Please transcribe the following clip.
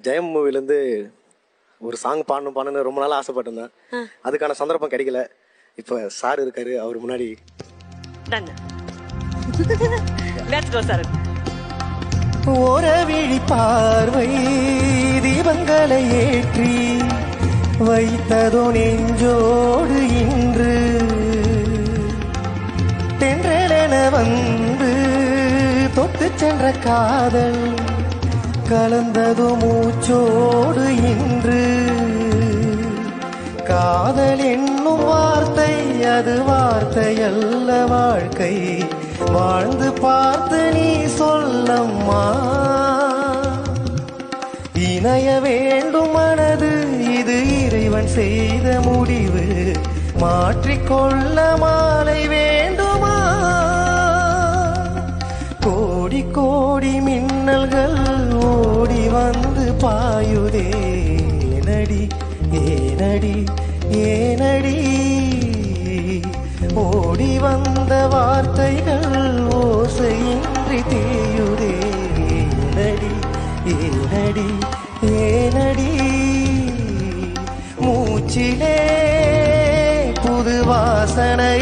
ஜெயம் மூவிலேருந்து ஒரு சாங் பாடணும்னு ரொம்ப நாள் ஆசைப்பட்டிருந்தேன். அதுக்கான சந்தர்ப்பம் கிடைக்கல. இப்போ சார் இருக்காரு, அவர் முன்னாடி ஓரவிழி பார்வை தீபங்களை ஏற்றி வைத்ததோ நெஞ்சோடு இன்று தென்றலென வந்து தொட்டு சென்ற காதல் கலந்தது மூச்சோடு இன்று காதல் என்னும் வார்த்தை அது வார்த்தை அல்ல வாழ்க்கை வாழ்ந்து பார்த்து நீ சொல்லம்மா இணைய வேண்டும் மனது இது இறைவன் செய்த முடிவு மாற்றிக்கொள்ள மாலை வேண்டுமா கோடி கோடி மின்னல்கள் ஓடி வந்து பாயுதே ஏனடி ஏனடி ஏனடி ஓடி வந்த வார்த்தைகள் ஓசையின்றி தேயுதே ஏனடி ஏனடி ஏனடி மூச்சிலே புது வாசனை